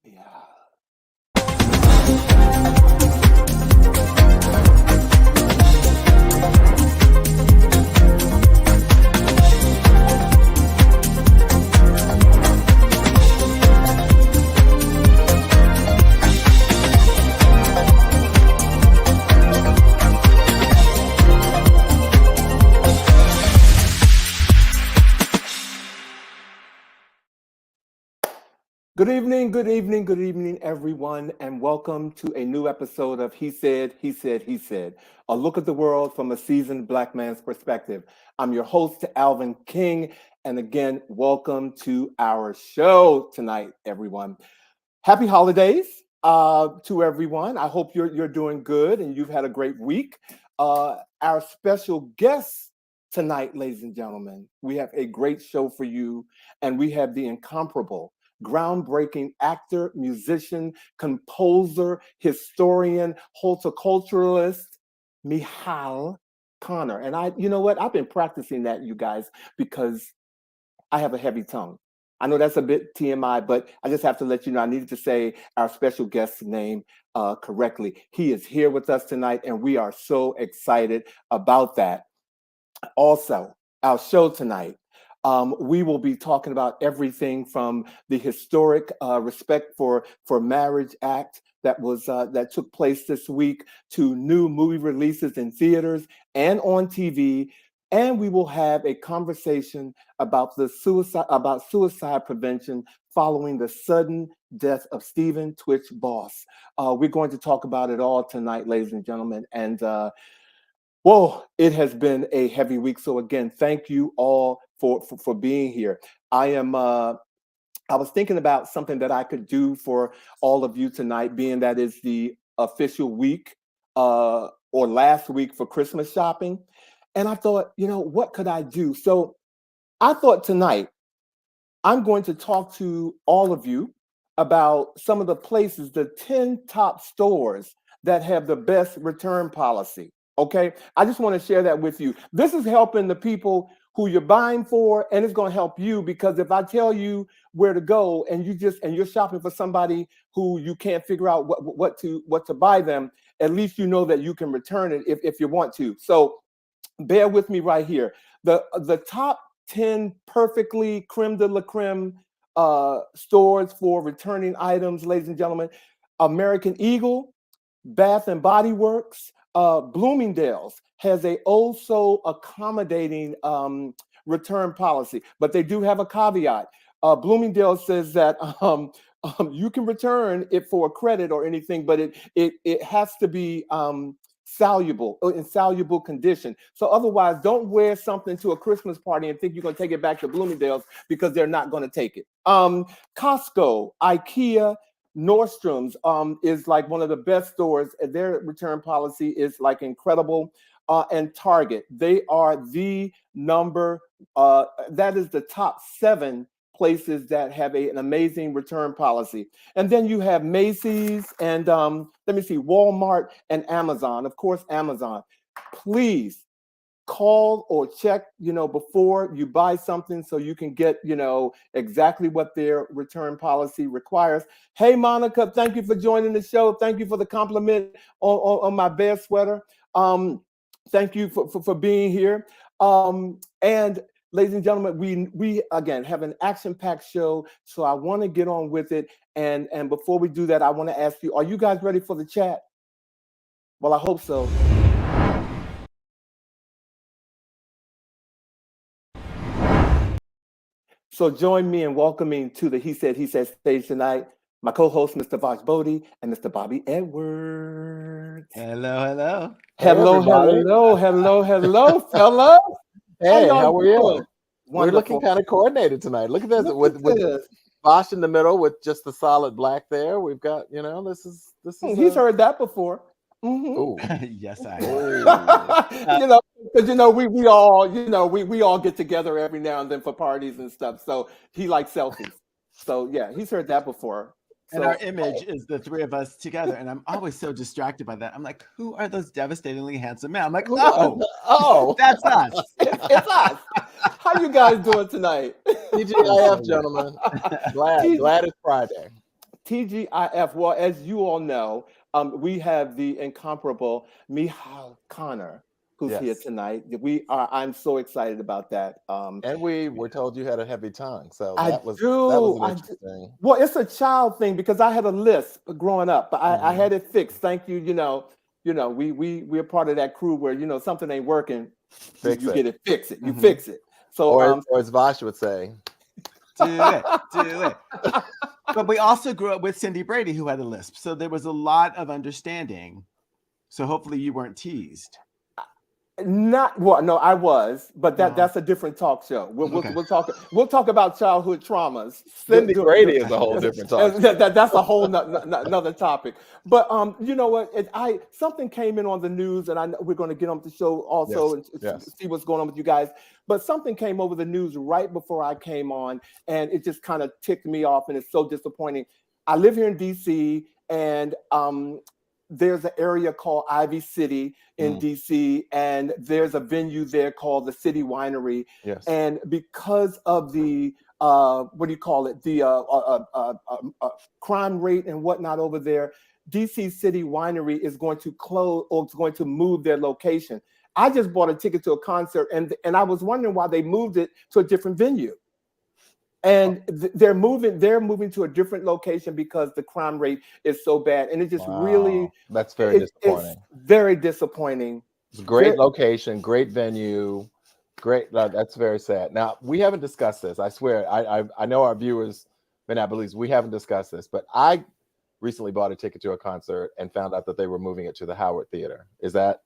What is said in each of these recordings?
Yeah. Good evening, good evening, good evening, everyone, and welcome to a new episode of He Said, He Said, He Said, a look at the world from a seasoned Black man's perspective. I'm your host, Alvin King, and again, welcome to our show tonight, everyone. Happy holidays to everyone. I hope you're doing good and you've had a great week. Our special guest tonight, ladies and gentlemen, we have a great show for you, and we have the incomparable, groundbreaking actor, musician, composer, historian, horticulturalist, Michal Conner. And you know what? I've been practicing that, you guys, because I have a heavy tongue. I know that's a bit TMI, but I just have to let you know I needed to say our special guest's name correctly. He is here with us tonight, and we are so excited about that. Also, our show tonight, we will be talking about everything from the historic Respect for Marriage Act that took place this week to new movie releases in theaters and on TV. And we will have a conversation about suicide prevention following the sudden death of Stephen Twitch Boss. We're going to talk about it all tonight, ladies and gentlemen. And whoa, it has been a heavy week. So again, thank you all for being here. I was thinking about something that I could do for all of you tonight, being that is the official week or last week for Christmas shopping. And I thought, what could I do? So I thought tonight I'm going to talk to all of you about some of the places, the 10 top stores that have the best return policy. Okay, I just want to share that with you. This is helping the people who you're buying for, and it's going to help you, because if I tell you where to go and you're shopping for somebody who you can't figure out what to buy them, at least you know that you can return it if you want to. So bear with me right here. The top 10 perfectly creme de la creme stores for returning items, ladies and gentlemen: American Eagle, Bath and Body Works. Bloomingdale's has a so accommodating return policy, but they do have a caveat. Bloomingdale's says that you can return it for a credit or anything, but it has to be salable, in salable condition. So otherwise, don't wear something to a Christmas party and think you're going to take it back to Bloomingdale's, because they're not going to take it. Costco, IKEA, Nordstrom's is like one of the best stores. Their return policy is like incredible. And Target, they are the number, that is the top 7 places that have an amazing return policy. And then you have Macy's and Walmart and Amazon. Of course, Amazon. Please call or check, before you buy something, so you can get, exactly what their return policy requires. Hey, Monica, thank you for joining the show. Thank you for the compliment on my bear sweater. Thank you for being here. And ladies and gentlemen, we again have an action-packed show, so I want to get on with it. And before we do that, I want to ask you, are you guys ready for the chat? Well, I hope so. So join me in welcoming to the He Said stage tonight my co-host, Mr. Vash Bobby, and Mr. Bobby Edwards. Hello. Hello, fellas. Hey, how are you? Wonderful. We're looking kind of coordinated tonight. Look at this, with Vash in the middle with just the solid black there. We've got, this is. He's heard that before. Yes, I have. Because we all get together every now and then for parties and stuff. So he likes selfies. So yeah, he's heard that before. And our image is the 3 of us together, and I'm always so distracted by that. I'm like, who are those devastatingly handsome men? I'm like, oh, that's us. It's us. How you guys doing tonight? TGIF, gentlemen. Glad it's Friday. TGIF. Well, as you all know, we have the incomparable Michal Conner, who's here Yes. tonight. I'm so excited about that. And we were told you had a heavy tongue, so I that was do. an interesting. Well, it's a child thing because I had a lisp growing up, but I Mhm. had it fixed. Thank you. We're part of that crew where something ain't working, you get it, fix it, you fix it. So or as Vash would say, do it. But we also grew up with Cindy Brady, who had a lisp, so there was a lot of understanding. So hopefully you weren't teased. no, I was, but that's a different talk show. We'll talk about childhood traumas. Cindy Brady is a whole different talk. That's a whole another topic. But you know what? Something came in on the news, and we're going to get on the show also and see what's going on with you guys. But something came over the news right before I came on, and it just kind of ticked me off, and it's so disappointing. I live here in DC, and there's an area called Ivy City in DC, and there's a venue there called the City Winery. Yes. And because of the the crime rate and whatnot over there, DC City Winery is going to close or is going to move their location. I just bought a ticket to a concert, and I was wondering why they moved it to a different venue. And they're moving to a different location because the crime rate is so bad, and it just really that's very disappointing. It's very disappointing. It's a great location, great venue, great. That's very sad. Now we haven't discussed this. I swear, I know our viewers may not believe we haven't discussed this, but I recently bought a ticket to a concert and found out that they were moving it to the Howard Theater. Is that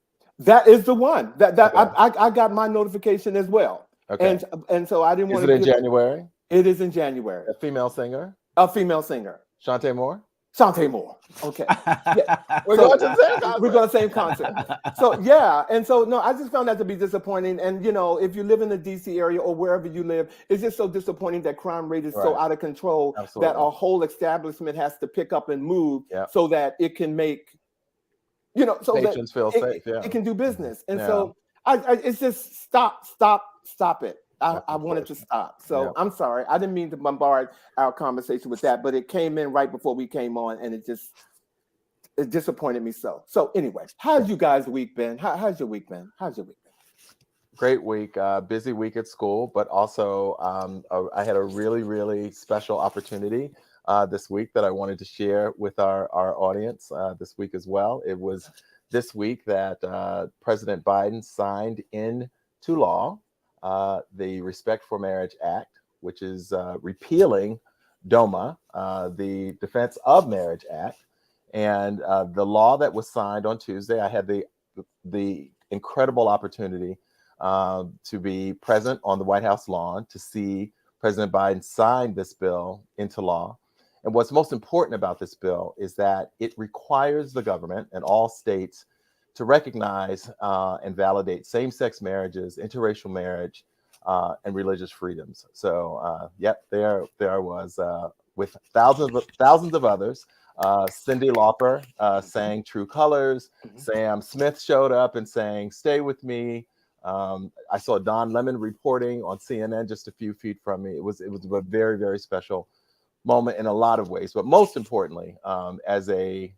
is the one that okay. I got my notification as well. Okay. And so I didn't want to. Is it in January? It is in January. A female singer? A female singer. Shantae Moore? Shantae Moore. Okay. Yeah. We're going to the same concert. We're going to the same concert. So, yeah. And so, no, I just found that to be disappointing. And, if you live in the D.C. area or wherever you live, it's just so disappointing that crime rate is so out of control that a whole establishment has to pick up and move so that it can make, so patrons feel safe. It can do business. And so it's just stop it. I wanted to stop. So I'm sorry. I didn't mean to bombard our conversation with that, but it came in right before we came on, and it disappointed me so. So anyway, how's you guys' week been? How's your week been? Great week. Busy week at school, but also I had a really, really special opportunity this week that I wanted to share with our audience this week as well. It was this week that President Biden signed into law the Respect for Marriage Act, which is repealing DOMA, the Defense of Marriage Act. And the law that was signed on Tuesday, I had the incredible opportunity to be present on the White House lawn to see President Biden sign this bill into law. And what's most important about this bill is that it requires the government and all states to recognize and validate same-sex marriages, interracial marriage, and religious freedoms. So, there I was with thousands of others. Cyndi Lauper sang "True Colors." Sam Smith showed up and sang "Stay with Me." I saw Don Lemon reporting on CNN just a few feet from me. It was a very, very special moment in a lot of ways, but most importantly, as a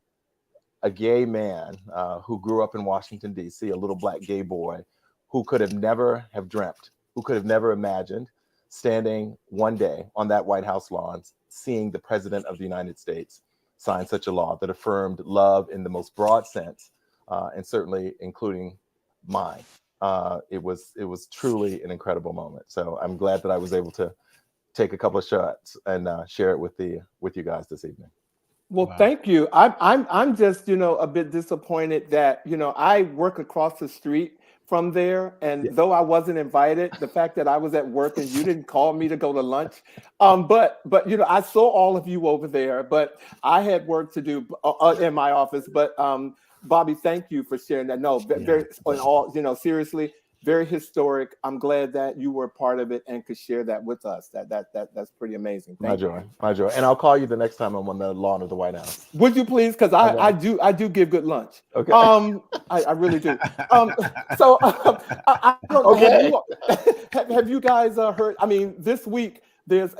gay man who grew up in Washington, D.C., a little black gay boy who could have never have dreamt, who could have never imagined standing one day on that White House lawn, seeing the President of the United States sign such a law that affirmed love in the most broad sense, and certainly including mine. It was truly an incredible moment. So I'm glad that I was able to take a couple of shots and share it with you guys this evening. Well, thank you. I'm just a bit disappointed that I work across the street from there, and though I wasn't invited, the fact that I was at work and you didn't call me to go to lunch, but I saw all of you over there, but I had work to do in my office. But Bobby, thank you for sharing that. No, very in all seriously. Very historic. I'm glad that you were a part of it and could share that with us. That's pretty amazing. My joy. And I'll call you the next time I'm on the lawn of the White House. Would you please? Because I do give good lunch. Okay. I really do. So I don't know. Have you guys heard? I mean, this week there's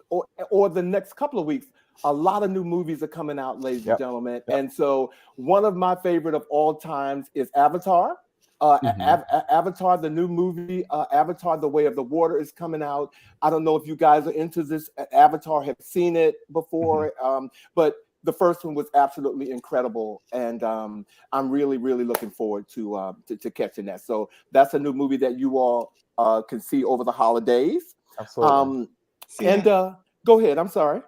or the next couple of weeks, a lot of new movies are coming out, ladies and gentlemen. Yep. And so one of my favorite of all times is Avatar. Avatar, the new movie, Avatar, The Way of the Water is coming out. I don't know if you guys are into this. Avatar, have seen it before, but the first one was absolutely incredible, and I'm really, really looking forward to catching that. So that's a new movie that you all can see over the holidays. Absolutely. Go ahead. I'm sorry.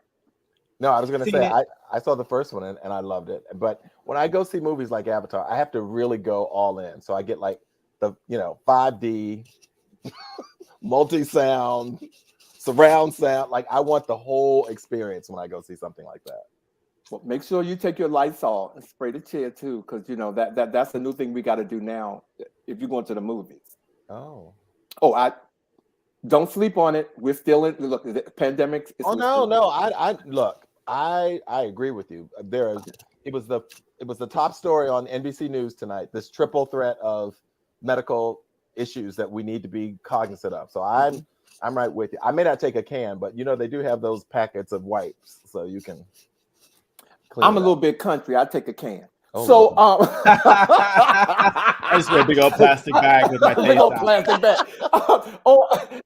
No, I was going to say, I saw the first one and I loved it. But when I go see movies like Avatar, I have to really go all in. So I get like the, 5D, multi-sound, surround sound. Like I want the whole experience when I go see something like that. Well, make sure you take your Lysol and spray the chair too, because that's a new thing we got to do now if you're going to the movies. Oh, I don't sleep on it. We're still in. Look, the pandemic. No. I agree with you. It was the top story on NBC News tonight. This triple threat of medical issues that we need to be cognizant of. So I'm right with you. I may not take a can, but they do have those packets of wipes, so you can. I'm a little bit country. I take a can. Oh, so I just wear a big old plastic bag with my face out. Plastic bag.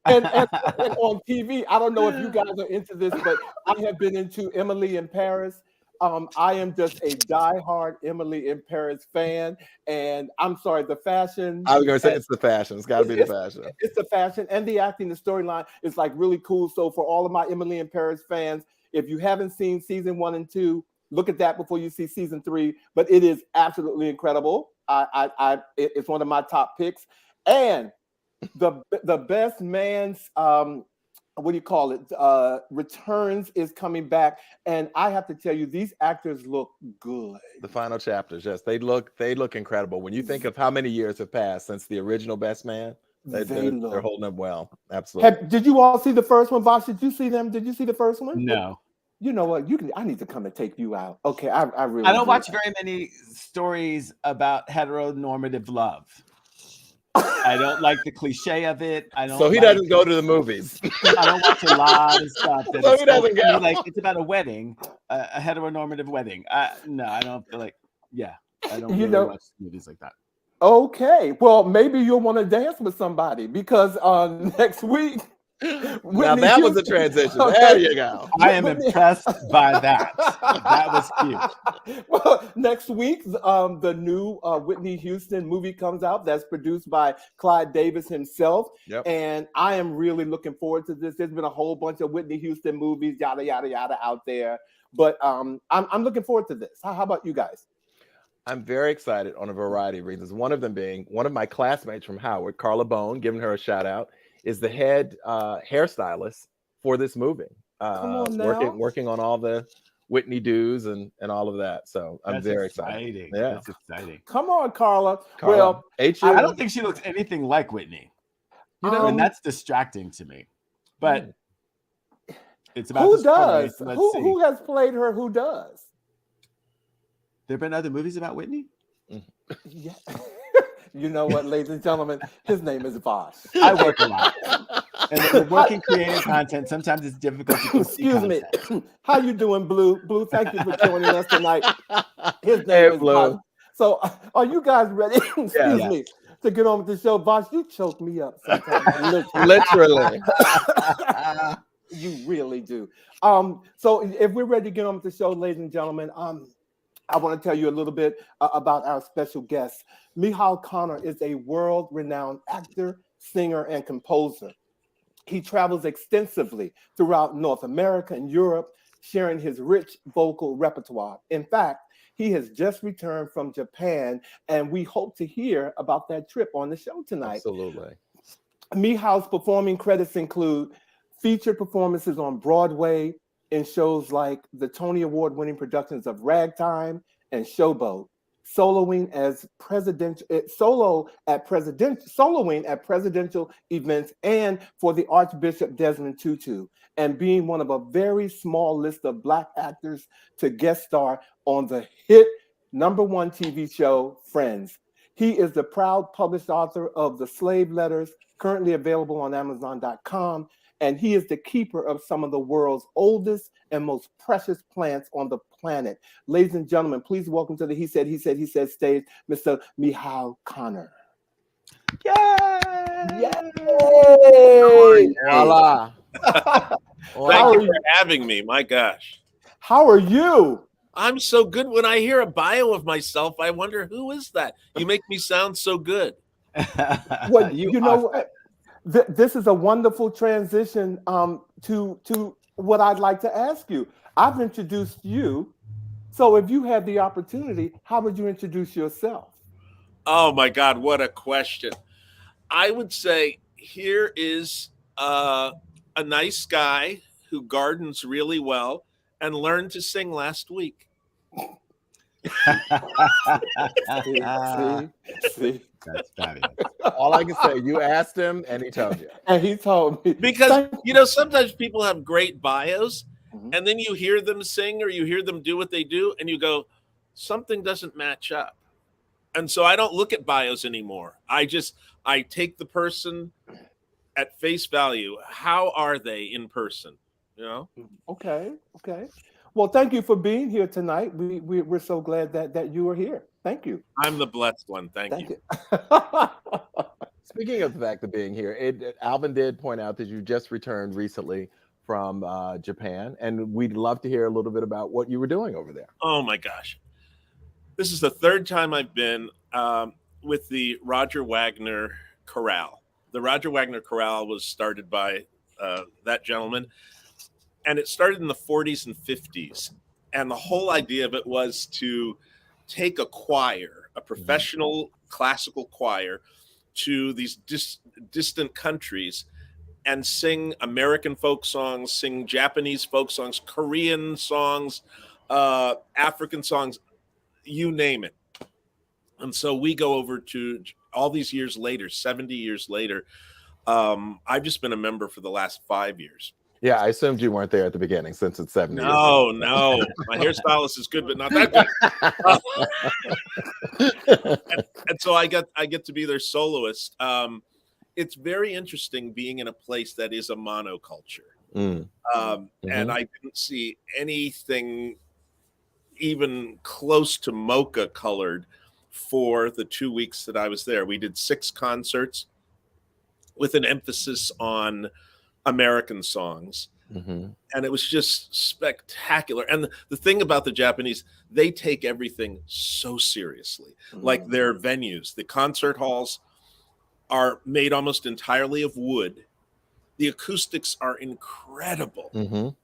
And on TV, I don't know if you guys are into this, but I have been into Emily in Paris. I am just a diehard Emily in Paris fan, and I'm sorry, the fashion. I was going to say it's the fashion. It's got to be the fashion. It's the fashion and the acting, the storyline is like really cool. So for all of my Emily in Paris fans, if you haven't seen season 1 and 2. Look at that before you see season 3, but it is absolutely incredible. It's one of my top picks. And the best man's returns is coming back, and I have to tell you, these actors look good. The final chapters, yes, they look incredible. When you think of how many years have passed since the original Best Man, they're holding up well. Absolutely. Did you all see the first one, Vash? Did you see them? Did you see the first one? No. You know what? I need to come and take you out. Okay, I really. I don't watch very many stories about heteronormative love. I don't like the cliche of it. So he doesn't go to the movies. I don't watch a lot of stuff. So he doesn't go. Like it's about a wedding, a heteronormative wedding. No, I don't feel like. Yeah, I don't really watch movies like that. Okay, well maybe you'll want to dance with somebody because next week. Now that was a transition. Okay. There you go. I am impressed by that. That was cute. Well, next week, the new Whitney Houston movie comes out. That's produced by Clyde Davis himself. Yep. And I am really looking forward to this. There's been a whole bunch of Whitney Houston movies, yada yada yada, out there. But I'm looking forward to this. How about you guys? I'm very excited on a variety of reasons. One of them being one of my classmates from Howard, Carla Bone, giving her a shout out, is the head hairstylist for this movie. Working on all the Whitney do's and all of that. So I'm very excited. Yeah, that's exciting. Come on, Carla. Well, I don't think she looks anything like Whitney. And that's distracting to me. But it's about who does? Who has played her? Who does? There have been other movies about Whitney? Yeah. You know what, ladies and gentlemen, his name is Vash. I work a lot. And when we're working creative content, sometimes it's difficult to excuse me. How you doing, Blue? Blue, thank you for joining us tonight. His name is Blue. Vash. So are you guys ready? Excuse me. To get on with the show. Vash, you choke me up sometimes. Literally. You really do. So if we're ready to get on with the show, ladies and gentlemen, I want to tell you a little bit about our special guest. Michal Conner is a world-renowned actor, singer, and composer. He travels extensively throughout North America and Europe, sharing his rich vocal repertoire. In fact, he has just returned from Japan, and we hope to hear about that trip on the show tonight. Absolutely. Michal's performing credits include featured performances on Broadway in shows like the Tony Award-winning productions of Ragtime and Showboat, soloing at presidential events and for the Archbishop Desmond Tutu, and being one of a very small list of Black actors to guest star on the hit #1 TV show Friends. He is the proud published author of The Slave Letters, currently available on Amazon.com, and he is the keeper of some of the world's oldest and most precious plants on the planet. Ladies and gentlemen, please welcome to the He Said stage, Mr. Michal Conner. Yay! Yay! Voila. Thank you for having me. My gosh. How are you? I'm so good. When I hear a bio of myself, I wonder, who is that? You make me sound so good. Well, you know what? This is a wonderful transition to what I'd like to ask you. I've introduced you. So if you had the opportunity, how would you introduce yourself? Oh, my God. What a question. I would say here is a nice guy who gardens really well and learned to sing last week. See. That's fabulous. All I can say, you asked him and he told you. And he told me. Because, sometimes people have great bios and then you hear them sing or you hear them do what they do and you go, something doesn't match up. And so I don't look at bios anymore. I take the person at face value. How are they in person? Okay. Well, thank you for being here tonight. We're so glad that you are here. Thank you. I'm the blessed one. Thank you. Speaking of the fact of being here, Alvin did point out that you just returned recently from Japan, and we'd love to hear a little bit about what you were doing over there. Oh my gosh. This is the third time I've been with the Roger Wagner Chorale. The Roger Wagner Chorale was started by that gentleman, and it started in the 40s and 50s. And the whole idea of it was to take a choir, a professional classical choir, to these distant countries and sing American folk songs, sing Japanese folk songs, Korean songs, African songs, you name it. And so we go over to all these years later, 70 years later. I've just been a member for the last 5 years. Yeah, I assumed you weren't there at the beginning since it's 70 years. No. My hairstylist is good, but not that good. and so I get to be their soloist. It's very interesting being in a place that is a monoculture. And I didn't see anything even close to mocha colored for the 2 weeks that I was there. We did 6 concerts with an emphasis on American songs. And it was just spectacular. And the thing about the Japanese, they take everything so seriously. Like their venues, the concert halls are made almost entirely of wood. The acoustics are incredible.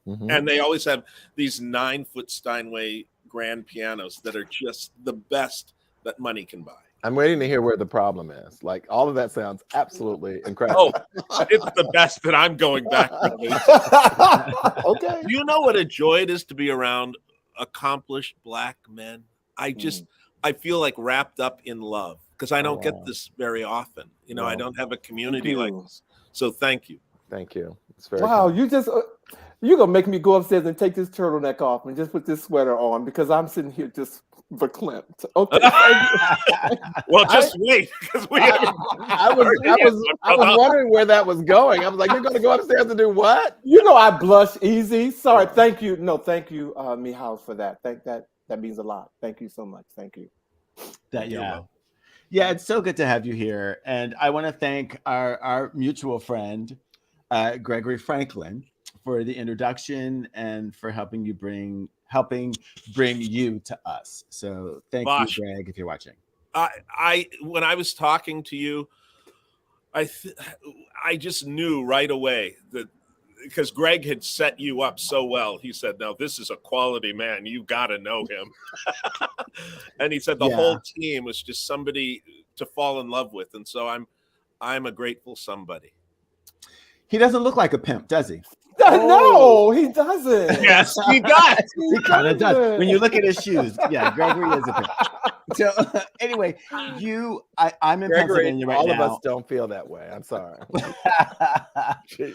And they always have these 9-foot Steinway grand pianos that are just the best that money can buy. I'm waiting to hear where the problem is. Like, all of that sounds absolutely incredible. Oh, it's the best that I'm going back to. Okay. Do you know what a joy it is to be around accomplished Black men? I feel like wrapped up in love because I don't get this very often. I don't have a community like this. So thank you. Thank you. It's very Wow, you're gonna make me go upstairs and take this turtleneck off and just put this sweater on because I'm sitting here just verklempt. Okay. Well, just wait because we haven't. I was wondering where that was going. I was like, you're going to go upstairs and do what? I blush easy. Sorry. Thank you. No, thank you, Michal, for that. That means a lot. Thank you so much. Thank you. Yeah, it's so good to have you here. And I want to thank our mutual friend, Gregory Franklin, for the introduction and for helping bring you to us. So thank Vash, you, Greg, if you're watching. When I was talking to you, I just knew right away that because Greg had set you up so well. He said, "No, this is a quality man. You got to know him." And he said the whole team was just somebody to fall in love with, and so I'm a grateful somebody. He doesn't look like a pimp, does he? No, he doesn't. Yes, he does. He kind of does. When you look at his shoes, Gregory is a pimp. So anyway, I'm in Gregory, Pennsylvania right all now. of us don't feel that way. I'm sorry. Jeez.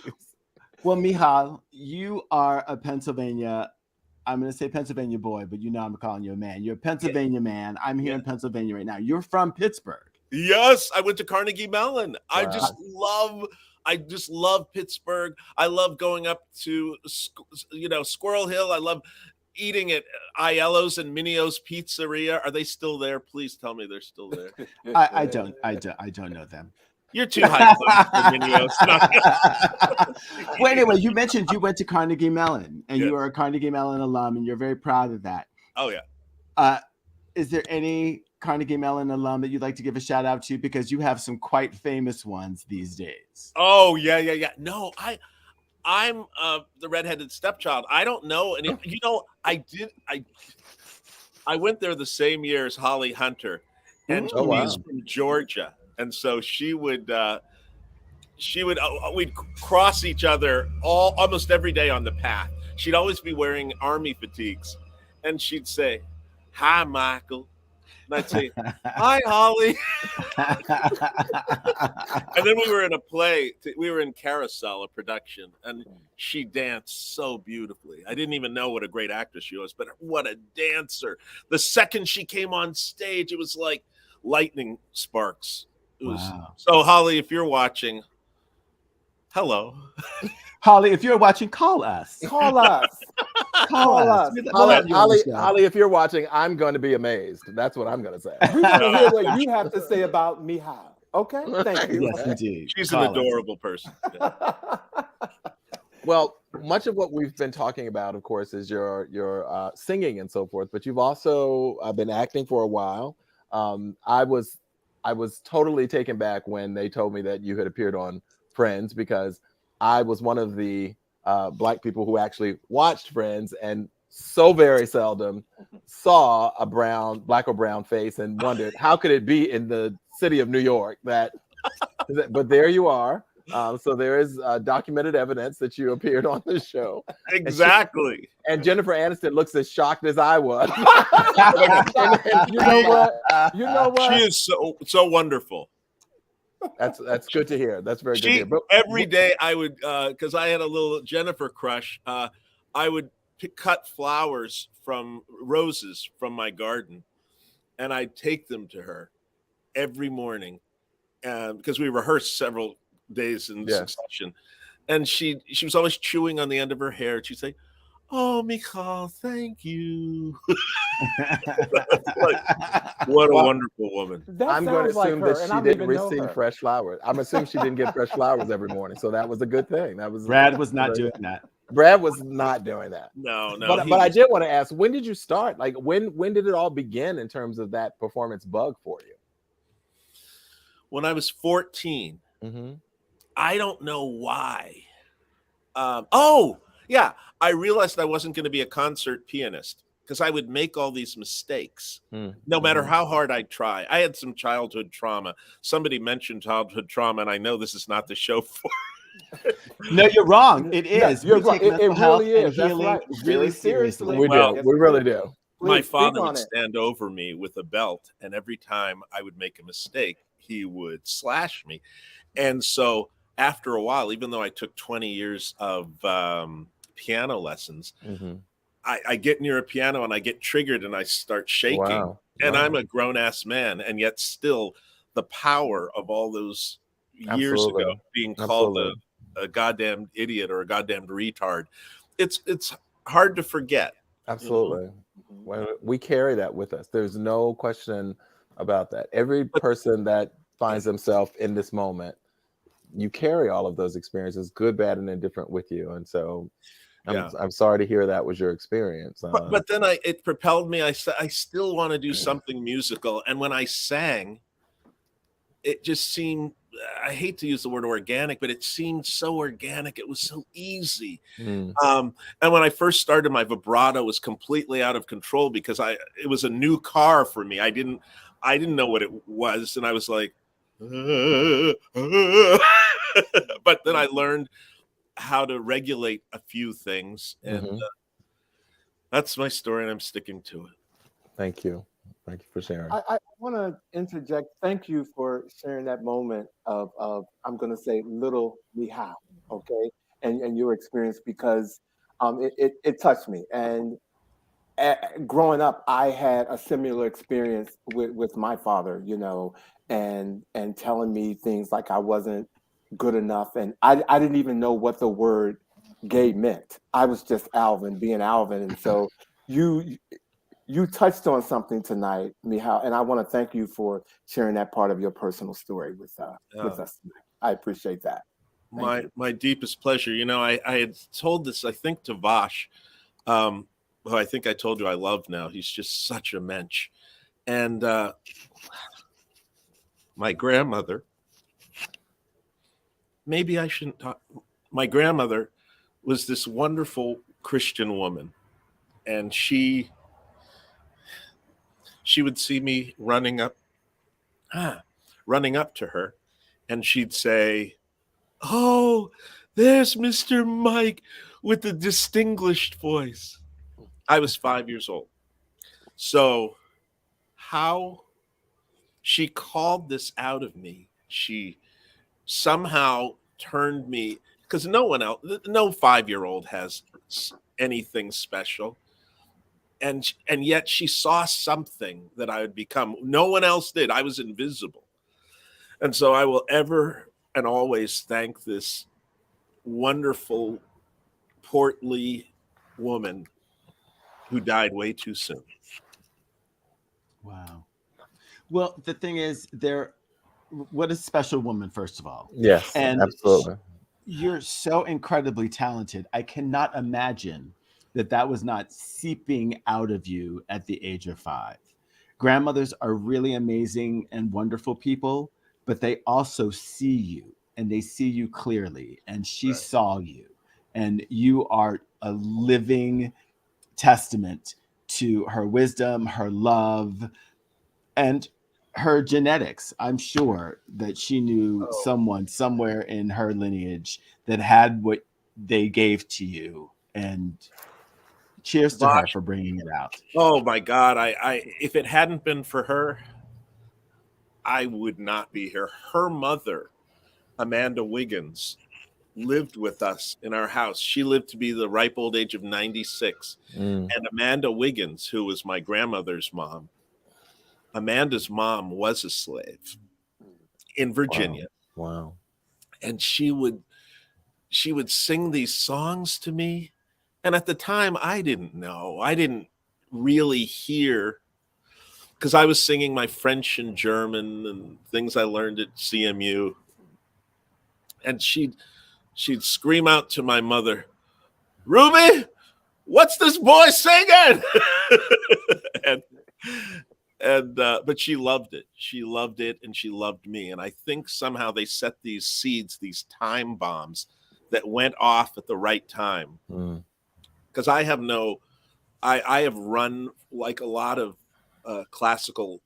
Well, Michal, you are a Pennsylvania. I'm going to say Pennsylvania boy, but I'm calling you a man. You're a Pennsylvania man. I'm here in Pennsylvania right now. You're from Pittsburgh. Yes, I went to Carnegie Mellon. Wow. I just love Pittsburgh. I love going up to Squirrel Hill. I love eating at Aiello's and Minio's Pizzeria. Are they still there? Please tell me they're still there. I don't know them. You're too high class for Minio's. Well, anyway, you mentioned you went to Carnegie Mellon, and Yes. you are a Carnegie Mellon alum, and you're very proud of that. Oh yeah. Is there any Carnegie Mellon alum that you'd like to give a shout out to, because you have some quite famous ones these days? Oh yeah. No, I'm the redheaded stepchild. I don't know, and I went there the same year as Holly Hunter, and Oh, wow. she's from Georgia, and so she would we'd cross each other almost every day on the path. She'd always be wearing army fatigues, and she'd say, "Hi, Michael," and I'd say, "Hi, Holly." And then we were in a play. We were in Carousel, a production, and she danced so beautifully. I didn't even know what a great actress she was, but what a dancer. The second she came on stage, it was like lightning sparks. It was, Wow. So, Holly, if you're watching, hello. Holly, if you're watching, call us. Call us. Call us. Holly, if you're watching, I'm going to be amazed. That's what I'm going to say. We want to hear what you have to say about Michal. Okay, thank you. Yes, indeed. She's Call an us. adorable person. Yeah. Well, much of what we've been talking about, of course, is your singing and so forth. But you've also been acting for a while. I was totally taken back when they told me that you had appeared on Friends, because I was one of the Black people who actually watched Friends and so very seldom saw a Black or brown face and wondered how could it be in the city of New York that. But there you are. So there is documented evidence that you appeared on the show. Exactly. And Jennifer Aniston looks as shocked as I was. And you know what? You know what? She is so wonderful. That's good to hear. That's very good to hear. But Every day I would, because I had a little Jennifer crush, I would cut roses from my garden, and I'd take them to her every morning, because we rehearsed several days in succession, and she was always chewing on the end of her hair. She'd say, "Oh, Michal, thank you." What a wonderful woman. I'm going to assume that she didn't receive fresh flowers. I'm assuming she didn't get fresh flowers every morning, so that was a good thing. Brad was not doing that. Brad was not doing that. No. But I did want to ask, when did you start? Like, when did it all begin in terms of that performance bug for you? When I was 14. Mm-hmm. I don't know why. I realized I wasn't going to be a concert pianist because I would make all these mistakes, no matter how hard I try. I had some childhood trauma. Somebody mentioned childhood trauma, and I know this is not the show for. No, you're wrong. It is. You're right. It really is. That's right. Really seriously. We really do. My father would stand over me with a belt, and every time I would make a mistake, he would slash me. And so after a while, even though I took 20 years of piano lessons, I get near a piano and I get triggered and I start shaking. Wow. And I'm a grown-ass man, and yet still the power of all those years ago being called a goddamn idiot or a goddamn retard. It's hard to forget. Absolutely. Well, we carry that with us. There's no question about that. Every person that finds themselves in this moment, you carry all of those experiences, good, bad, and indifferent with you. And so I'm sorry to hear that was your experience. But then it propelled me. I still want to do something musical. And when I sang, it just seemed, I hate to use the word organic, but it seemed so organic. It was so easy. And when I first started, my vibrato was completely out of control because it was a new car for me. I didn't know what it was. And I was like, but then I learned how to regulate a few things. And that's my story, and I'm sticking to it. Thank you. Thank you for sharing. I want to interject. Thank you for sharing that moment of I'm going to say little Michal, okay, and your experience, because it touched me. And growing up, I had a similar experience with my father, and telling me things like I wasn't good enough, and I didn't even know what the word gay meant. I was just Alvin being Alvin, and so you touched on something tonight, Michal, and I want to thank you for sharing that part of your personal story with us tonight. I appreciate that. My deepest pleasure. You know, I had told this, I think, to Vash, who I think I told you I love now. He's just such a mensch. And my grandmother, maybe I shouldn't talk. My grandmother was this wonderful Christian woman, and she would see me running up to her, and she'd say, "Oh, there's Mr. Mike with the distinguished voice." I was 5 years old. So how she called this out of me, she somehow turned me, because no one else, no 5-year-old has anything special. And yet she saw something that I would become. No one else did. I was invisible. And so I will ever and always thank this wonderful, portly woman who died way too soon. Wow. Well, the thing is, what a special woman, first of all. Yes, and absolutely. You're so incredibly talented. I cannot imagine that was not seeping out of you at the age of 5. Grandmothers are really amazing and wonderful people, but they also see you, and they see you clearly, and she saw you, and you are a living testament to her wisdom, her love, and her genetics. I'm sure that she knew someone somewhere in her lineage that had what they gave to you, and cheers to her for bringing it out. Oh my God. I if it hadn't been for her, I would not be here. Her mother, Amanda Wiggins, lived with us in our house. She lived to be the ripe old age of 96. And Amanda Wiggins, who was my grandmother's mom, Amanda's mom was a slave in Virginia. Wow. And she would sing these songs to me. And at the time, I didn't know. I didn't really hear, because I was singing my French and German and things I learned at CMU. And she'd scream out to my mother, "Ruby, what's this boy singing?" But she loved it. She loved it, and she loved me. And I think somehow they set these seeds, these time bombs that went off at the right time. Because I have run like a lot of classical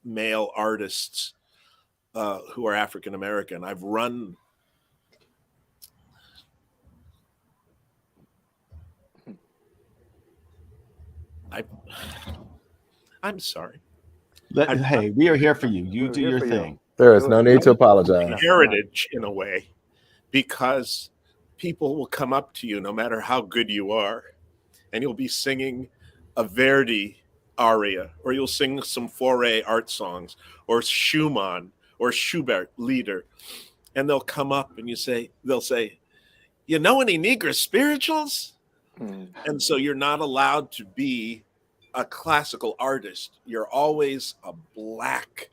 male artists who are African American. I've run. I'm sorry. Hey, we are here for you. You do your thing. There is no need to apologize. Heritage, in a way, because people will come up to you no matter how good you are, and you'll be singing a Verdi aria, or you'll sing some Fauré art songs, or Schumann, or Schubert Lieder, and they'll come up and they'll say, "You know any Negro spirituals?" And so you're not allowed to be a classical artist. You're always a black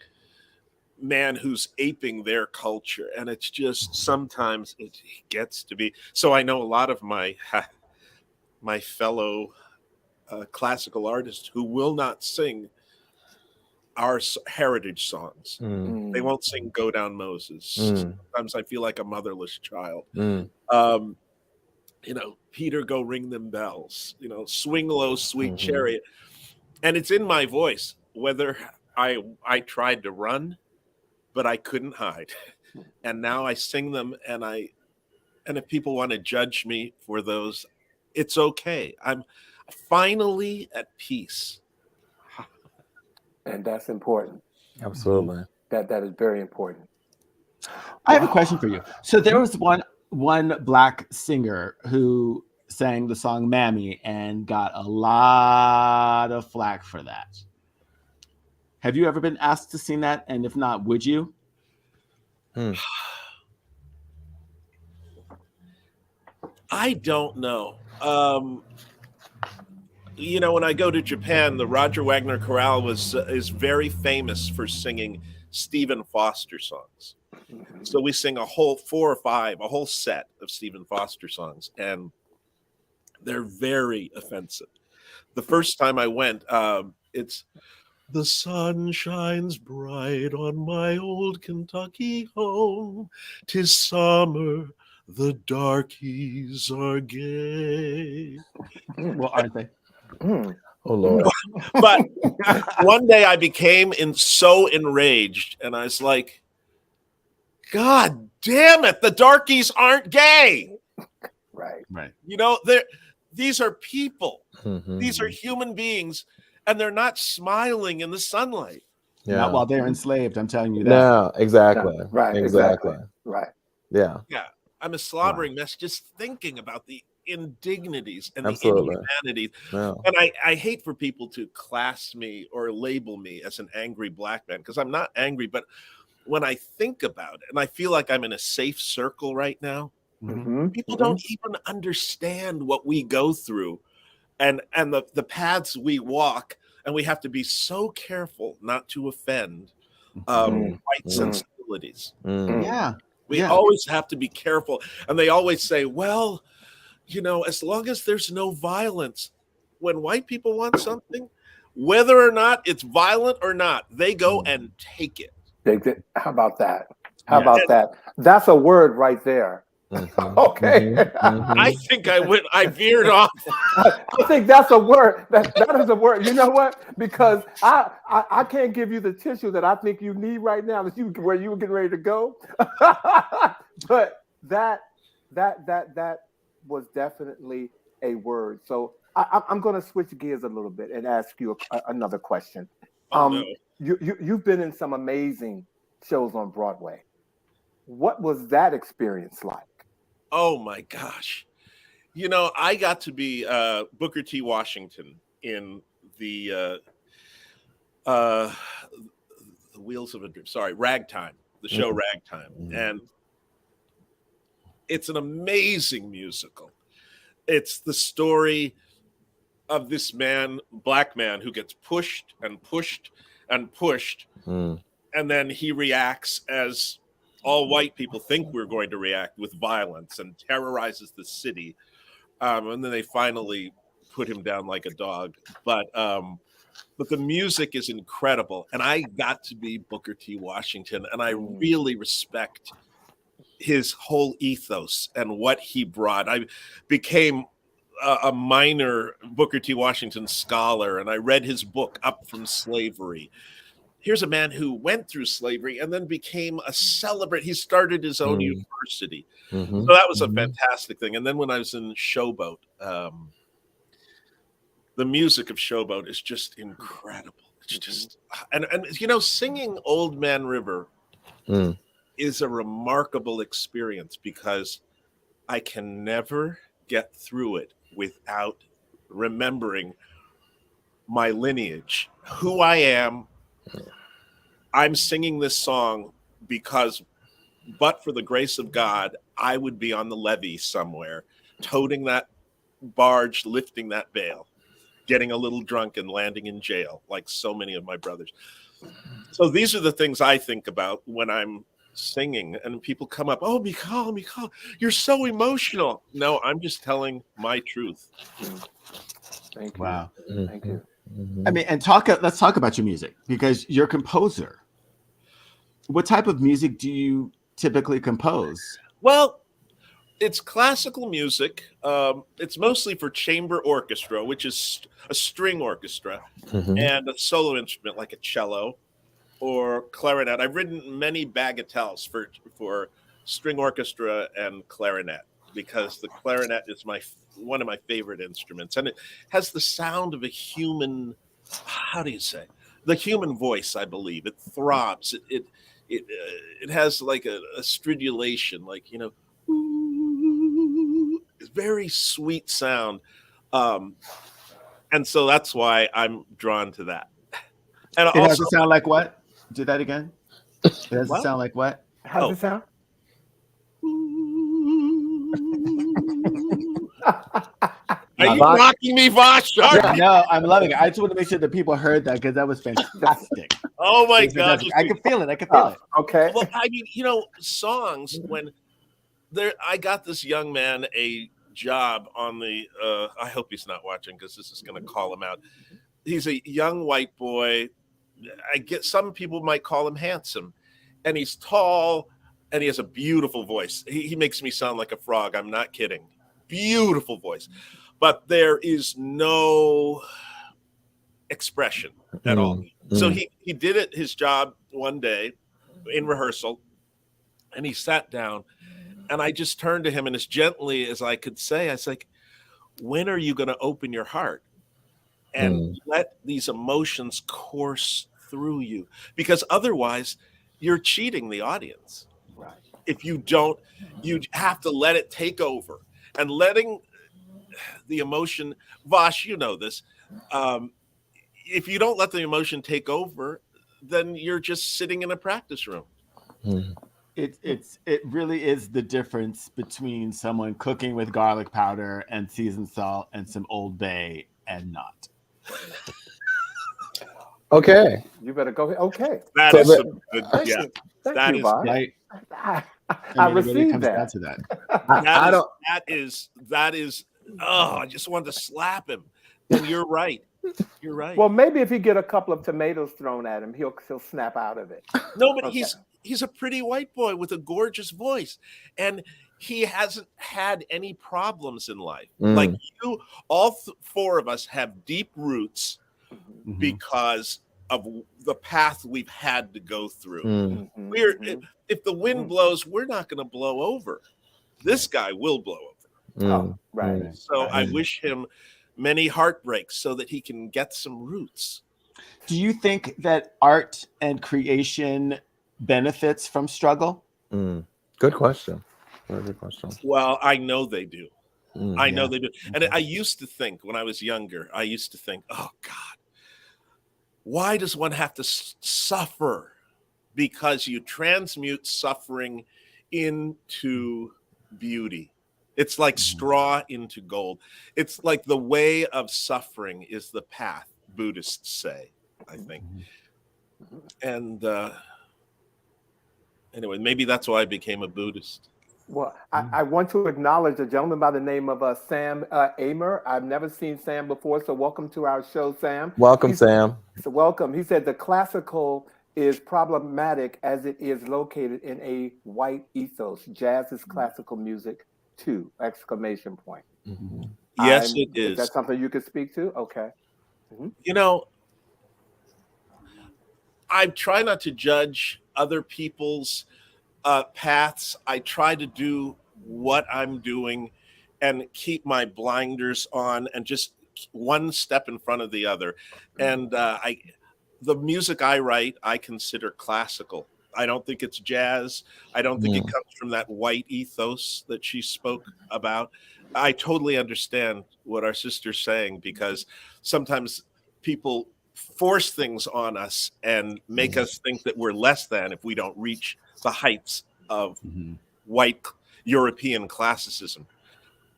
man who's aping their culture, and it's just sometimes it gets to be. So I know a lot of my fellow classical artists who will not sing our heritage songs. They won't sing "Go Down Moses." Sometimes I feel like a motherless child. Peter, go ring them bells. Swing low, sweet chariot. And it's in my voice, whether I tried to run, but I couldn't hide. And now I sing them, and if people want to judge me for those, it's okay. I'm finally at peace. And that's important. Absolutely. That is very important. I have a question for you. So there was one black singer who sang the song "Mammy" and got a lot of flack for that. Have you ever been asked to sing that? And if not, would you? I don't know. You know, when I go to Japan, the Roger Wagner Chorale is very famous for singing Stephen Foster songs. So we sing a whole 4 or 5, a whole set of Stephen Foster songs, and they're very offensive. The first time I went, it's "The sun shines bright on my old Kentucky home. 'Tis summer, the darkies are gay." Well, aren't they? Oh Lord. But one day I became so enraged, and I was like, God damn it, the darkies aren't gay. Right. You know, these are people. These are human beings, and they're not smiling in the sunlight. Yeah. Not while they're enslaved, I'm telling you that. No, exactly. Yeah, right. Exactly. Right. Yeah. Yeah. I'm a slobbering mess just thinking about the indignities and Absolutely. the inhumanity. Yeah. And I hate for people to class me or label me as an angry black man, because I'm not angry, but when I think about it, and I feel like I'm in a safe circle right now, people don't even understand what we go through and the paths we walk, and we have to be so careful not to offend white sensibilities. Yeah. We always have to be careful. And they always say, well, you know, as long as there's no violence, when white people want something, whether or not it's violent or not, they go and take it. How about that? How about that? That's a word right there. Okay. I think I veered off. I think that's a word. That is a word. You know what? Because I can't give you the tissue that I think you need right now, where you were getting ready to go. But that was definitely a word. So I'm going to switch gears a little bit and ask you another question. No. You've been in some amazing shows on Broadway. What was that experience like? Oh my gosh. You know, I got to be Booker T. Washington in the Wheels of a Dream. Sorry, Ragtime, the show Ragtime. And it's an amazing musical. It's the story of this man, black man, who gets pushed and pushed and pushed. And then he reacts as all white people think we're going to react, with violence, and terrorizes the city. And then they finally put him down like a dog. But the music is incredible. And I got to be Booker T. Washington, and I really respect his whole ethos and what he brought. I became a minor Booker T. Washington scholar, and I read his book, Up from Slavery. Here's a man who went through slavery and then became a celebrant. He started his own university. So that was a fantastic thing. And then when I was in Showboat, the music of Showboat is just incredible. It's just, and you know, singing Old Man River is a remarkable experience, because I can never get through it without remembering my lineage, who I am. I'm singing this song because, but for the grace of God, I would be on the levee somewhere, toting that barge, lifting that bale, getting a little drunk and landing in jail, like so many of my brothers. So these are the things I think about when I'm singing, and people come up, oh, Michal, you're so emotional. No, I'm just telling my truth. Thank you. Wow. Thank you. I mean, and let's talk about your music, because you're a composer. What type of music do you typically compose? Well, it's classical music. It's mostly for chamber orchestra, which is a string orchestra, and a solo instrument like a cello or clarinet. I've written many bagatelles for string orchestra and clarinet, because the clarinet is one of my favorite instruments, and it has the sound of a human. How do you say? The human voice, I believe. It throbs. It has like a stridulation, like, you know, it's very sweet sound, and so that's why I'm drawn to that. And It has also, to sound like what? Do that again. It has to What? sound like what? How does it sound? are you Vash- mocking me, Vash? Are you? No, I'm loving it. I just want to make sure that people heard that because that was fantastic. Oh my It was God! fantastic. I can feel it. I can feel it. Okay. Well, I mean, songs when I got this young man a job on the. I hope he's not watching because this is going to call him out. He's a young white boy. I get some people might call him handsome, and he's tall, and he has a beautiful voice. He makes me sound like a frog. I'm not kidding. Beautiful voice, but there is no expression at all. So he did his job one day in rehearsal, and he sat down, and I just turned to him, and as gently as I could say, I was like, when are you going to open your heart and let these emotions course through you? Because otherwise you're cheating the audience. Right. If you don't, you have to let it take over, and letting the emotion, Vash, you know this, if you don't let the emotion take over, then you're just sitting in a practice room. It really is the difference between someone cooking with garlic powder and seasoned salt and some Old Bay and not. Okay. You better go ahead. Okay. That So is that- some good, Thank yeah. you. Thank That you, is Bob. Right? I I mean, it really received comes down that. to that. That is. Oh, I just wanted to slap him. And you're right. You're right. Well, maybe if you get a couple of tomatoes thrown at him, he'll snap out of it. No, but Okay. he's a pretty white boy with a gorgeous voice, and he hasn't had any problems in life. Like you, all four of us have deep roots Mhm. because of the path we've had to go through. Mhm, We're mhm. if the wind blows, we're not going to blow over. This guy will blow over. Oh, right. So Right. I wish him many heartbreaks so that he can get some roots. Do you think that art and creation benefits from struggle? Good question. Very good question. Well, I know they do. I know Yeah. they do. And I used to think when I was younger, oh God, why does one have to suffer? Because you transmute suffering into beauty. It's like straw into gold. It's like the way of suffering is the path, Buddhists say, I think. And anyway, maybe that's why I became a Buddhist. Well, I want to acknowledge a gentleman by the name of Sam Amer. I've never seen Sam before, so welcome to our show, Sam. Welcome, Sam. So welcome. He said the classical is problematic as it is located in a white ethos. Jazz is classical music too! Exclamation point. Yes, it is. Is that something you could speak to? Okay. I try not to judge other people's paths. I try to do what I'm doing and keep my blinders on and just one step in front of the other. And the music I write, I consider classical. I don't think it's jazz. I don't think it comes from that white ethos that she spoke about. I totally understand what our sister's saying, because sometimes people force things on us and make us think that we're less than if we don't reach the heights of white European classicism.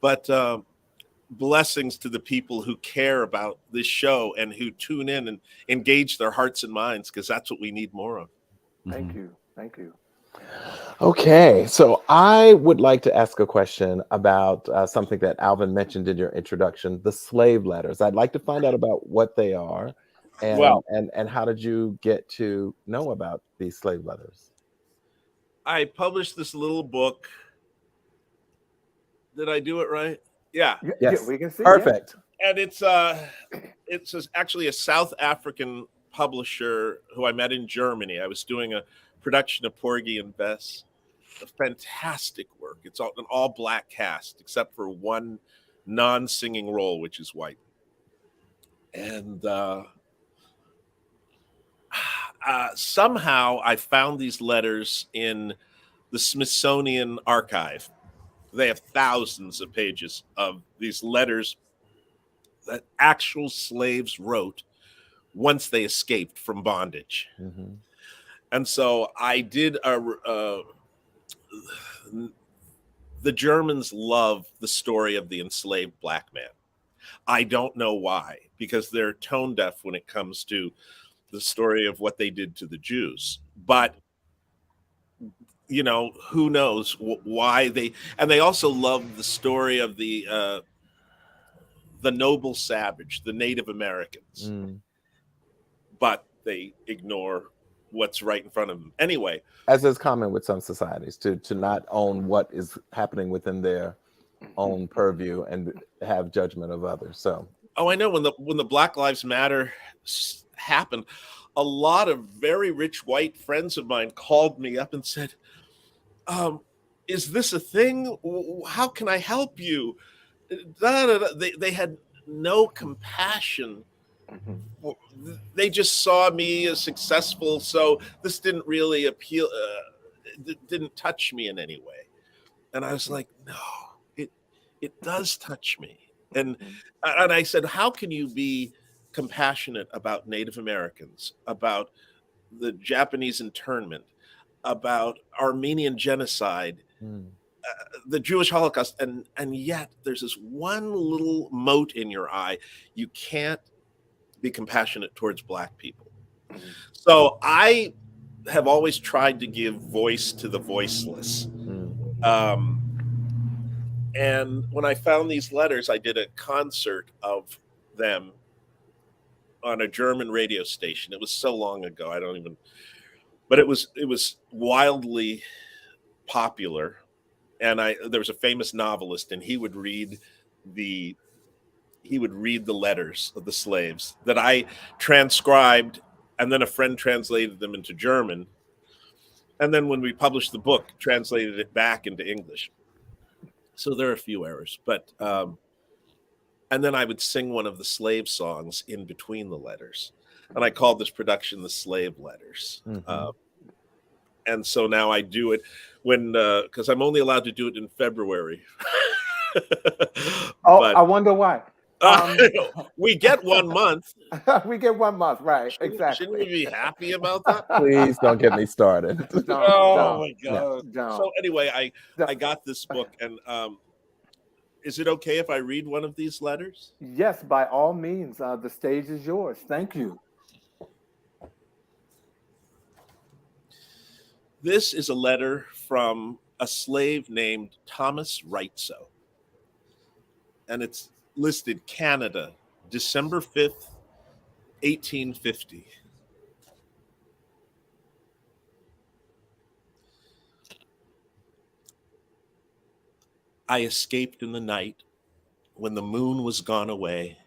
But blessings to the people who care about this show and who tune in and engage their hearts and minds, because that's what we need more of. Thank you. Thank you. Okay, so I would like to ask a question about something that Alvin mentioned in your introduction, the slave letters. I'd like to find out about what they are, and how did you get to know about these slave letters? I published this little book. Did I do it right? Yeah. Yes, we can see. perfect. And it's actually a South African publisher who I met in Germany. I was doing a production of Porgy and Bess. A fantastic work. It's an all black cast except for one non-singing role, which is white. And somehow I found these letters in the Smithsonian archive. They have thousands of pages of these letters that actual slaves wrote once they escaped from bondage. Mm-hmm. And so I did the Germans love the story of the enslaved black man. I don't know why, because they're tone deaf when it comes to the story of what they did to the Jews. But you know, who knows why they also love the story of the noble savage, the Native Americans, but they ignore what's right in front of them. Anyway, as is common with some societies, to not own what is happening within their own purview and have judgment of others. So, I know when the Black Lives Matter happened, a lot of very rich white friends of mine called me up and said, "Is this a thing? How can I help you?" They had no compassion. They just saw me as successful, so this didn't really appeal. Didn't touch me in any way, and I was like, "No, it does touch me." And I said, "How can you be compassionate about Native Americans, about the Japanese internment, about Armenian genocide?" The Jewish Holocaust, and yet there's this one little mote in your eye. You can't be compassionate towards Black people. So I have always tried to give voice to the voiceless. And when I found these letters, I did a concert of them on a German radio station. It was so long ago, I don't even. But it was wildly popular. And there was a famous novelist, and he would read the letters of the slaves that I transcribed, and then a friend translated them into German, and then when we published the book, translated it back into English. So there are a few errors, but and then I would sing one of the slave songs in between the letters, and I called this production the Slave Letters. And so now I do it when because I'm only allowed to do it in February. But, I wonder why. We get 1 month. We get 1 month, right? Exactly. Shouldn't we be happy about that? Please don't get me started. Oh my God! So anyway, I got this book, and is it okay if I read one of these letters? Yes, by all means. The stage is yours. Thank you. This is a letter from a slave named Thomas Wrightso, and it's listed Canada, December 5th, 1850. I escaped in the night when the moon was gone away,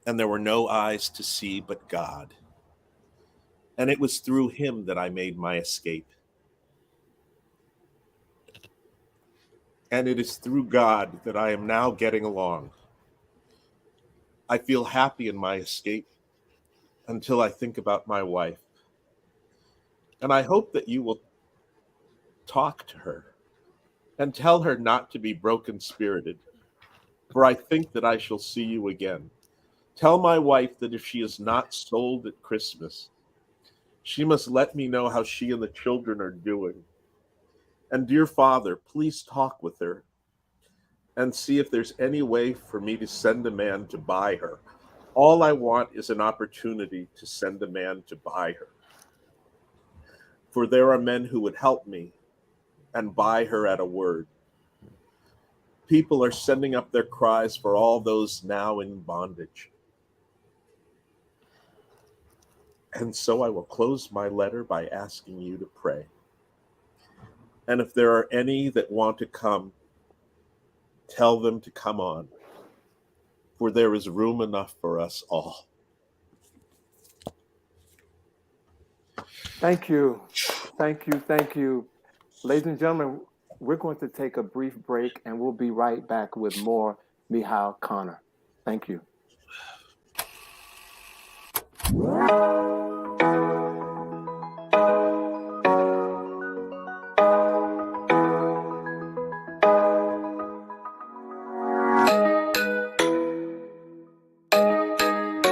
and there were no eyes to see but God. And it was through him that I made my escape. And it is through God that I am now getting along. I feel happy in my escape until I think about my wife. And I hope that you will talk to her and tell her not to be broken-spirited, for I think that I shall see you again. Tell my wife that if she is not sold at Christmas, she must let me know how she and the children are doing. And dear Father, please talk with her and see if there's any way for me to send a man to buy her. All I want is an opportunity to send a man to buy her. For there are men who would help me and buy her at a word. People are sending up their cries for all those now in bondage. And so I will close my letter by asking you to pray. And if there are any that want to come, tell them to come on, for there is room enough for us all. Thank you. Thank you. Thank you. Ladies and gentlemen, we're going to take a brief break, and we'll be right back with more Michal Conner. Thank you.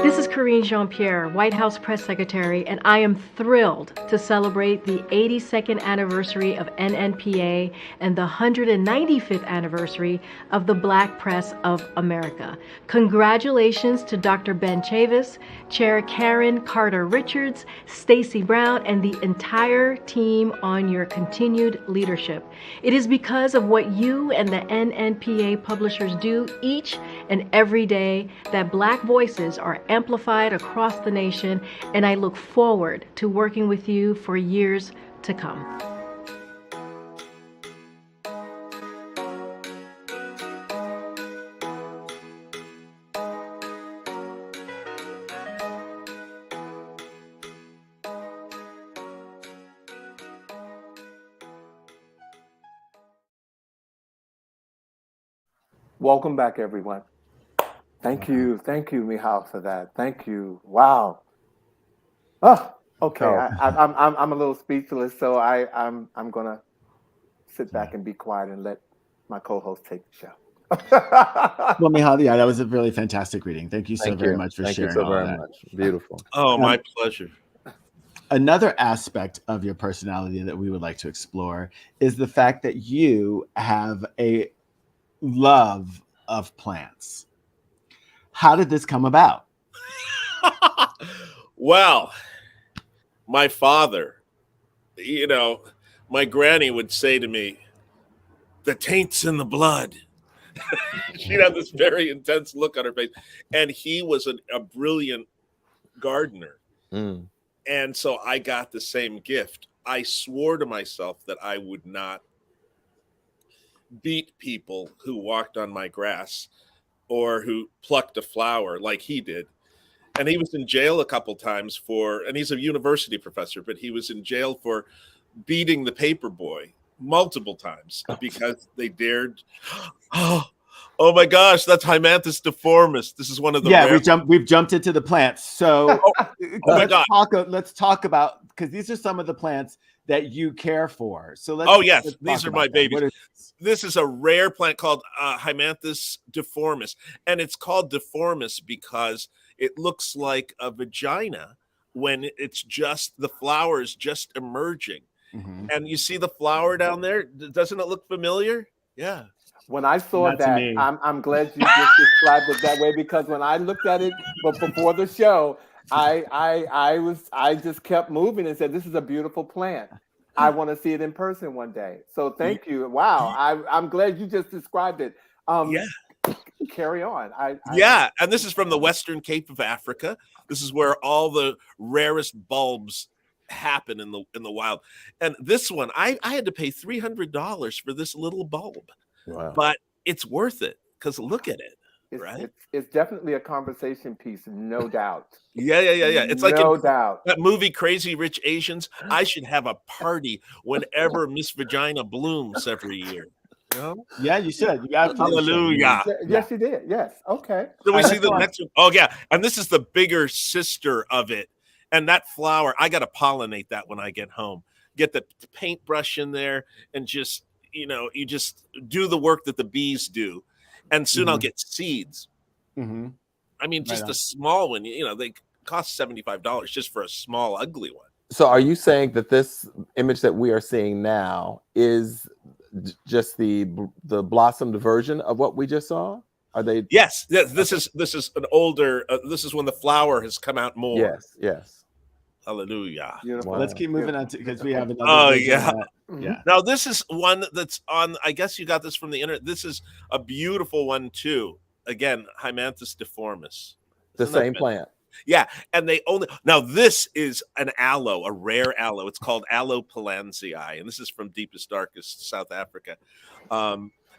This is Karine Jean-Pierre, White House Press Secretary, and I am thrilled to celebrate the 82nd anniversary of NNPA and the 195th anniversary of the Black Press of America. Congratulations to Dr. Ben Chavis, Chair Karen Carter Richards, Stacy Brown, and the entire team on your continued leadership. It is because of what you and the NNPA publishers do each and every day that Black voices are amplified across the nation, and I look forward to working with you for years to come. Welcome back, everyone. Thank you, Michal, for that. Thank you. Wow. Oh, okay. I'm a little speechless, so I'm gonna sit back and be quiet and let my co-host take the show. Well, Michal, yeah, that was a really fantastic reading. Thank you so very much for sharing. Thank you so all very that. much. Beautiful. Oh, my pleasure. Another aspect of your personality that we would like to explore is the fact that you have a love of plants. How did this come about? Well, my father, my granny would say to me, the taint's in the blood. She'd have this very intense look on her face. And he was a brilliant gardener. Mm. And so I got the same gift. I swore to myself that I would not beat people who walked on my grass or who plucked a flower like he did. And he was in jail a couple times and he's a university professor, but he was in jail for beating the paper boy multiple times because they dared. Oh my gosh, that's Hymanthus deformis. This is one of the we've jumped into the plants. So let's talk about, because these are some of the plants that you care for. So let's these are my babies. This is a rare plant called Hymanthus deformis, and it's called deformis because it looks like a vagina when it's just the flower is just emerging. Mm-hmm. And you see the flower down there? Doesn't it look familiar? Yeah. When I saw that, I'm glad you just described it that way, because when I looked at it before the show, I just kept moving and said, this is a beautiful plant. I want to see it in person one day. So thank you. Wow. I'm glad you just described it. Carry on. And this is from the Western Cape of Africa. This is where all the rarest bulbs happen in the wild. And this one, I had to pay $300 for this little bulb. Wow. But it's worth it because look at it. It's definitely a conversation piece, no doubt. Yeah. It's like no doubt. That movie Crazy Rich Asians. I should have a party whenever Miss Vagina blooms every year. You know? Yeah, you should. Hallelujah. Yes, you did. Yes. Okay. So we see the next one. Oh, yeah. And this is the bigger sister of it. And that flower, I got to pollinate that when I get home. Get the paintbrush in there and just, you just do the work that the bees do. And soon I'll get seeds. Mm-hmm. I mean, just a small one, they cost $75 just for a small, ugly one. So are you saying that this image that we are seeing now is just the blossomed version of what we just saw? Are they? Yes. This is an older, this is when the flower has come out more. Yes. Hallelujah. Wow. Let's keep moving on because we have another. Oh, yeah. Yeah. Now, this is one that's on, I guess you got this from the internet. This is a beautiful one, too. Again, Hymanthus deformis. The same plant. Yeah. And now this is an aloe, a rare aloe. It's called Aloe Palanzii. And this is from deepest, darkest South Africa.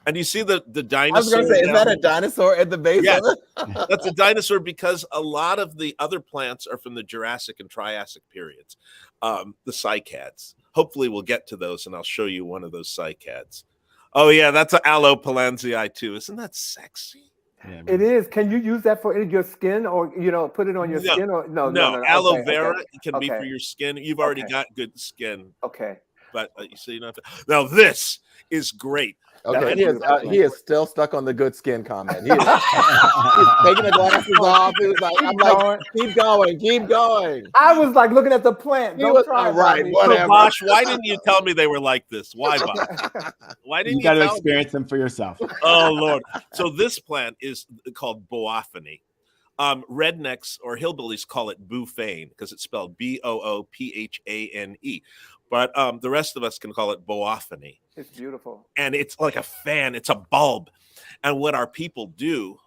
And you see the dinosaur. I was going to say, is that a dinosaur at the base of it? That's a dinosaur because a lot of the other plants are from the Jurassic and Triassic periods, the cycads. Hopefully we'll get to those, and I'll show you one of those cycads. Oh, yeah, that's an Aloe Palanzii, too. Isn't that sexy? Yeah, it is. Can you use that for your skin or, put it on your skin? Or No. Aloe vera can be for your skin. You've already got good skin. Okay. but you see, now this is great. Okay, That's he is still stuck on the good skin comment. He's taking the glasses off. He was like, I'm like, keep going, keep going. I was like looking at the plant. He was try it, right, Bobby. whatever. So, Vash, why didn't you tell me they were like this? Why, Vash? Why didn't You you got to tell me? experience them for yourself. Oh, Lord. So this plant is called boophany. Rednecks or hillbillies call it bouphane because it's spelled Boophane. But the rest of us can call it boophany. It's beautiful. And it's like a fan. It's a bulb. And what our people do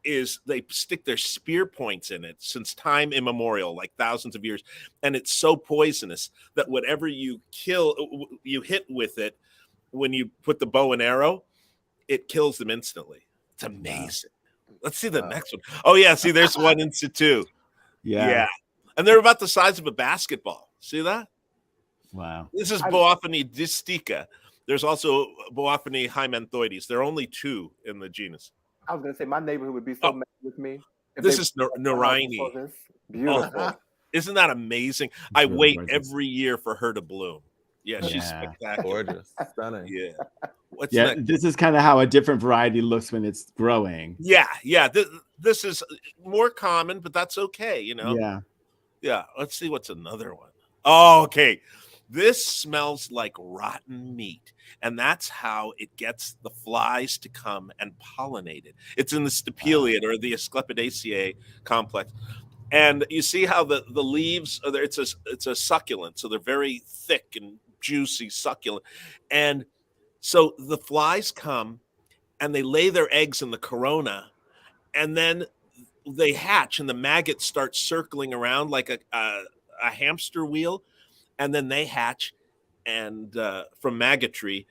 is they stick their spear points in it since time immemorial, like thousands of years. And it's so poisonous that whatever you hit with it, when you put the bow and arrow, it kills them instantly. It's amazing. Wow. Let's see the next one. Oh, yeah. See, there's one in situ. Yeah. And they're about the size of a basketball. See that? Wow. This is Boophany distica. There's also Boophany hymanthoides. There are only 2 in the genus. I was going to say, my neighborhood would be so mad with me. This is Narayani. Beautiful. Oh, isn't that amazing? I wait every year for her to bloom. Yeah, she's spectacular. Gorgeous. Stunning. Yeah. What's Yeah, next? this is kind of how a different variety looks when it's growing. Yeah. This is more common, but that's okay, you know? Yeah. Let's see what's another one. Oh, okay. This smells like rotten meat, and that's how it gets the flies to come and pollinate it. It's in the Stapeliid or the Asclepidaceae complex. And you see how the leaves are there, it's a succulent, so they're very thick and juicy succulent. And so the flies come and they lay their eggs in the corona, and then they hatch and the maggots start circling around like a hamster wheel. And then they hatch and from maggotry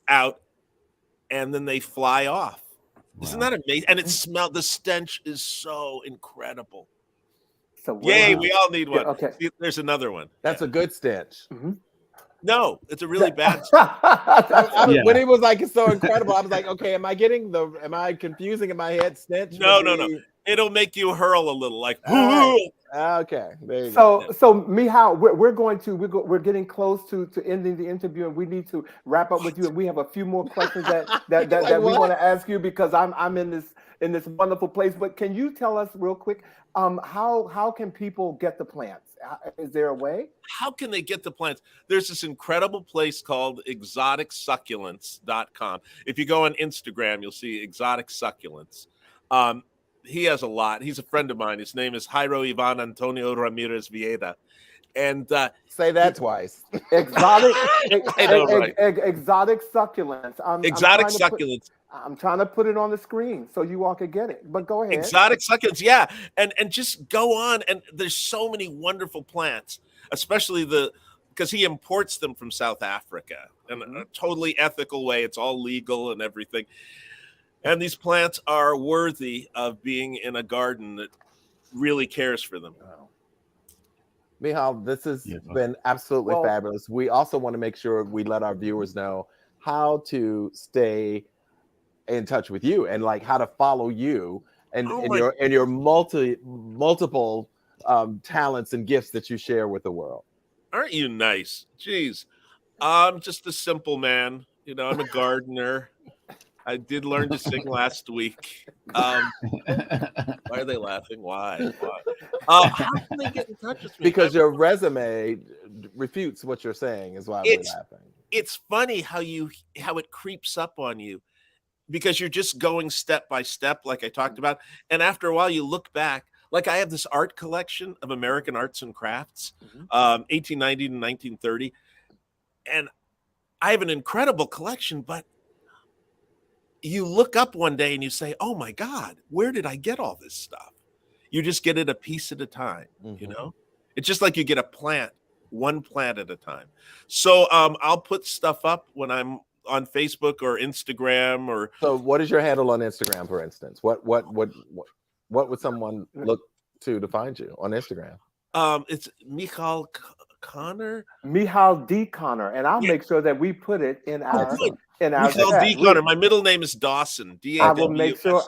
out, and then they fly off. Wow. Isn't that amazing? And the stench is so incredible. So yay, we all need one. Yeah, okay. See, there's another one. That's a good stench. Mm-hmm. No, it's a really bad stench. When he was like, it's so incredible, I was like, okay, am I confusing in my head stench? No. It'll make you hurl a little, like. Okay. There you go. So Michal, we're getting close to ending the interview, and we need to wrap up with you. And we have a few more questions that we want to ask you because I'm in this wonderful place. But can you tell us real quick, how can people get the plants? Is there a way? How can they get the plants? There's this incredible place called exoticsucculents.com. If you go on Instagram, you'll see exotic succulents. He has a lot. He's a friend of mine. His name is Jairo Ivan Antonio Ramirez Vieda. And say that twice. Exotic succulents. Exotic succulents. I'm trying to put it on the screen so you all can get it. But go ahead. Exotic succulents, yeah. And just go on. And there's so many wonderful plants, especially because he imports them from South Africa in a totally ethical way. It's all legal and everything. And these plants are worthy of being in a garden that really cares for them. Wow. Michal, this has been absolutely fabulous. We also want to make sure we let our viewers know how to stay in touch with you and like how to follow you and your multiple talents and gifts that you share with the world. Aren't you nice? Jeez. I'm just a simple man. You know, I'm a gardener. I did learn to sing last week. Why are they laughing? Why? How can they get in touch with me? Because your resume refutes what you're saying is why we're laughing. It's funny how it creeps up on you because you're just going step by step, like I talked about. And after a while, you look back. Like I have this art collection of American arts and crafts, 1890 to 1930. And I have an incredible collection, but you look up one day and you say, oh my God, where did I get all this stuff? You just get it a piece at a time, you know? It's just like you get a plant, one plant at a time. So I'll put stuff up when I'm on Facebook or Instagram or. So what is your handle on Instagram, for instance? What would someone look to find you on Instagram? It's Michal Conner. Michal D. Conner. And I'll make sure that we put it in our Michal D. Conner. My middle name is Dawson. I will make sure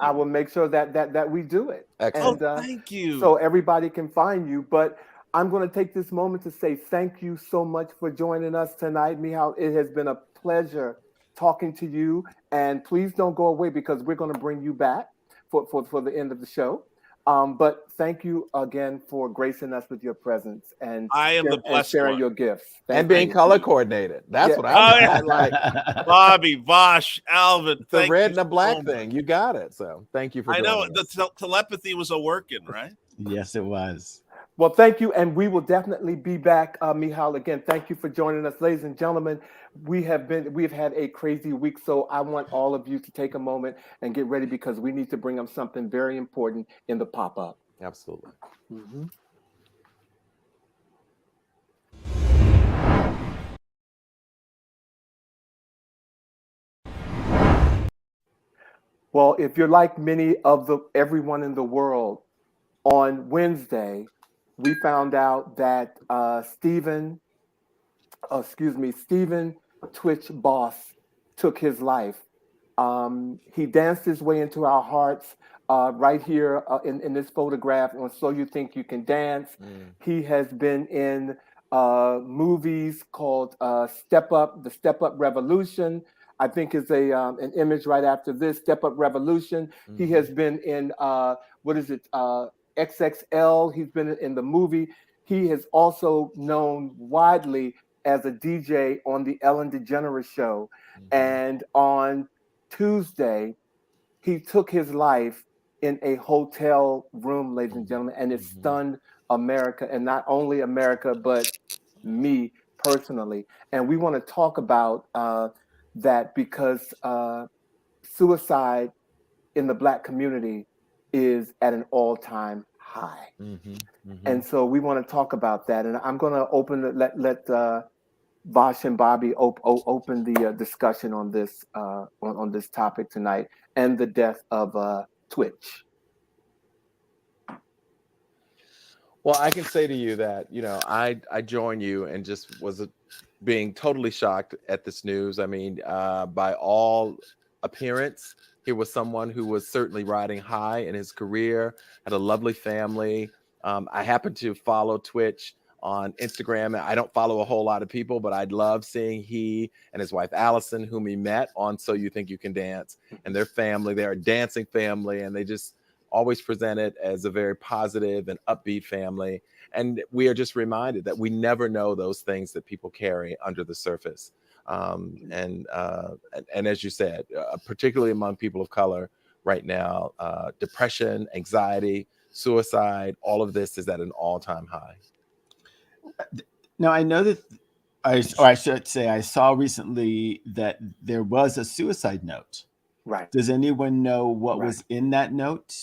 that we do it. Excellent. And, thank you. So everybody can find you. But I'm going to take this moment to say thank you so much for joining us tonight, Michal. It has been a pleasure talking to you. And please don't go away because we're going to bring you back for the end of the show. But thank you again for gracing us with your presence and I am the blessed sharing one. your gifts. And being color coordinated. That's what I like. Bobby, Vash, Alvin. It's the red and the black thing. You got it. So thank you for joining us. The telepathy was a working, right? Yes, it was. Well, thank you. And we will definitely be back, Michal. Again, thank you for joining us. Ladies and gentlemen, we've had a crazy week. So I want all of you to take a moment and get ready because we need to bring up something very important in the pop-up. Absolutely. Mm-hmm. Well, if you're like many of everyone in the world, on Wednesday, we found out that Stephen Twitch Boss took his life. He danced his way into our hearts right here in this photograph on So You Think You Can Dance. He has been in movies called Step Up, the Step Up Revolution. I think is an image right after this, Step Up Revolution. He has been in, XXL. He's been in the movie. He is also known widely as a DJ on the Ellen DeGeneres show. And on Tuesday, he took his life in a hotel room, ladies and gentlemen, and it stunned America, and not only America, but me personally. And we want to talk about that because suicide in the Black community is at an all-time high. And so we want to talk about that. And I'm going to let Vash and Bobby open the discussion on this on this topic tonight and the death of Twitch. Well, I can say to you that, I join you and just was being totally shocked at this news. I mean, by all appearance, he was someone who was certainly riding high in his career, had a lovely family. I happen to follow Twitch on Instagram. I don't follow a whole lot of people, but I'd love seeing he and his wife, Allison, whom he met on So You Think You Can Dance, and their family. They're a dancing family, and they just always present it as a very positive and upbeat family. And we are just reminded that we never know those things that people carry under the surface. And as you said, particularly among people of color right now, depression, anxiety, suicide, all of this is at an all-time high. Now, I know that I should say I saw recently that there was a suicide note. Right. Does anyone know what was in that note?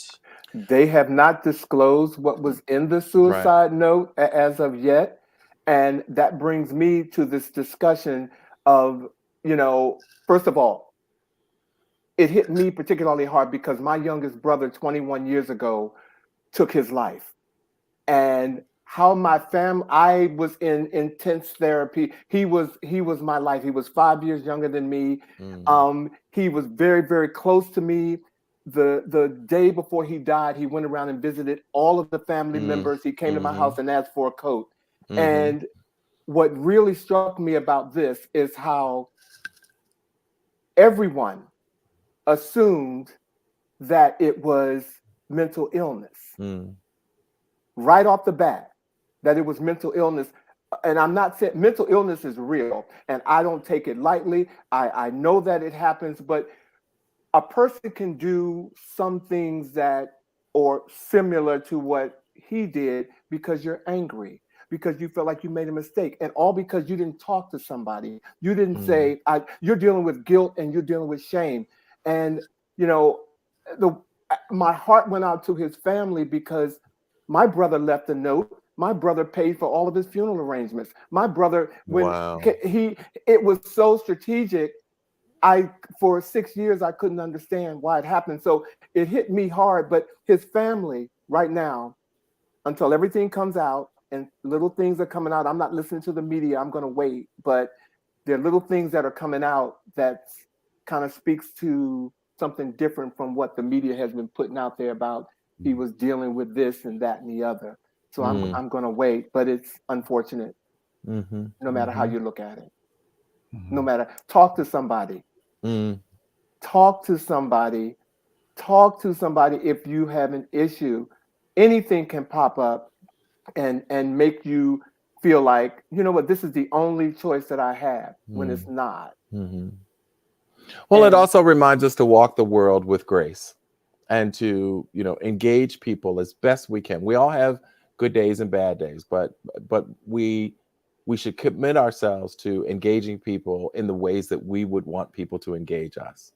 They have not disclosed what was in the suicide note as of yet. And that brings me to this discussion of, first of all, it hit me particularly hard because my youngest brother 21 years ago took his life. And how my family, I was in intense therapy. He was my life. He was 5 years younger than me. He was very, very close to me. The day before he died, he went around and visited all of the family members. He came to my house and asked for a coat. And what really struck me about this is how everyone assumed that it was mental illness. Right off the bat, that it was mental illness. And I'm not saying mental illness is real, and I don't take it lightly. I know that it happens, but a person can do some things that or similar to what he did because you're angry, because you feel like you made a mistake, and all because you didn't talk to somebody. You didn't say, you're dealing with guilt and you're dealing with shame. And, my heart went out to his family because my brother left a note. My brother paid for all of his funeral arrangements. My brother, it was so strategic. For 6 years, I couldn't understand why it happened. So it hit me hard, but his family right now, until everything comes out and little things are coming out, I'm not listening to the media. I'm going to wait, but there are little things that are coming out that kind of speaks to something different from what the media has been putting out there about he was dealing with this and that and the other. So I'm going to wait, but it's unfortunate. Mm-hmm. No matter how you look at it. Mm-hmm. No matter, talk to somebody. Mm. Talk to somebody. Talk to somebody if you have an issue. Anything can pop up and make you feel like, you know what, this is the only choice that I have when it's not. Mm-hmm. Well, it also reminds us to walk the world with grace and to, engage people as best we can. We all have good days and bad days, but we should commit ourselves to engaging people in the ways that we would want people to engage us,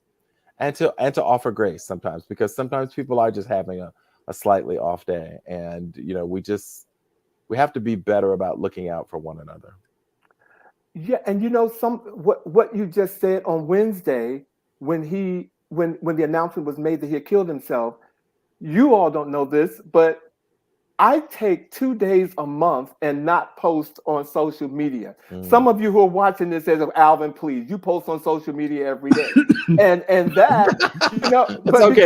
and to offer grace sometimes, because sometimes people are just having a slightly off day, and we have to be better about looking out for one another. Yeah, and what you just said on Wednesday when the announcement was made that he had killed himself, you all don't know this, but I take 2 days a month and not post on social media. Some of you who are watching this says, Alvin, please, you post on social media every day. and that, but okay,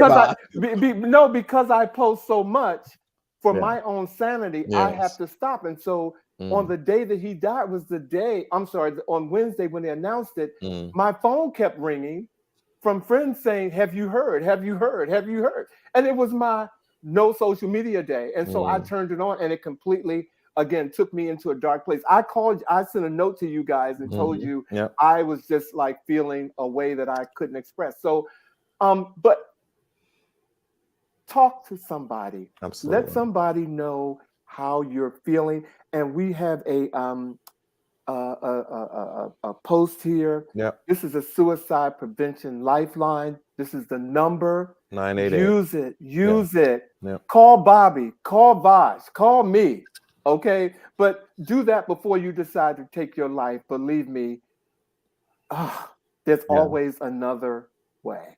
because I post so much for my own sanity, I have to stop. And so on the day that he died on Wednesday when they announced it, my phone kept ringing from friends saying, have you heard? Have you heard? Have you heard? And it was my no social media day. And so I turned it on and it completely, again, took me into a dark place. I sent a note to you guys and told you I was just like feeling a way that I couldn't express. So, but talk to somebody. Absolutely. Let somebody know how you're feeling. And we have a post here. Yep. This is a suicide prevention lifeline. This is the number. 988. Use it. Yep. Call Bobby, call Vash, call me. Okay. But do that before you decide to take your life. Believe me, there's always another way.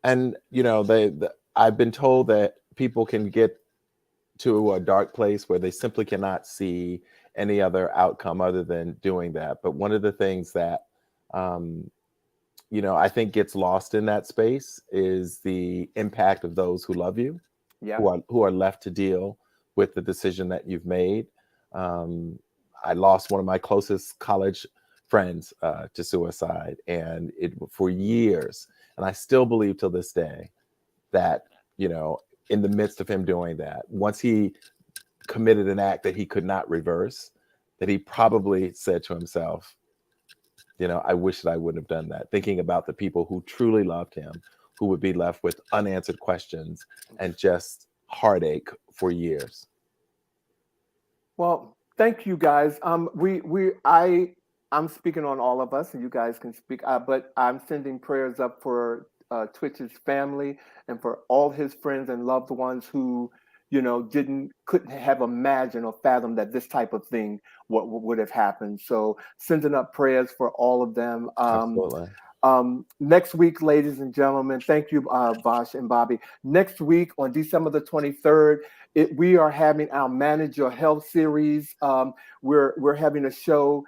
And, I've been told that people can get to a dark place where they simply cannot see any other outcome other than doing that. But one of the things that, I think gets lost in that space is the impact of those who love you, who are left to deal with the decision that you've made. I lost one of my closest college friends to suicide, and for years, and I still believe till this day that, in the midst of him doing that, once he committed an act that he could not reverse, that he probably said to himself, I wish that I wouldn't have done that, thinking about the people who truly loved him, who would be left with unanswered questions and just heartache for years. Well, thank you guys. I'm speaking on all of us, and you guys can speak. But I'm sending prayers up for Twitch's family and for all his friends and loved ones who, couldn't have imagined or fathomed that this type of thing would have happened. So sending up prayers for all of them. Absolutely. Next week, ladies and gentlemen, thank you, Vash and Bobby. Next week on December the 23rd, we are having our Manage Your Health series. We're having a show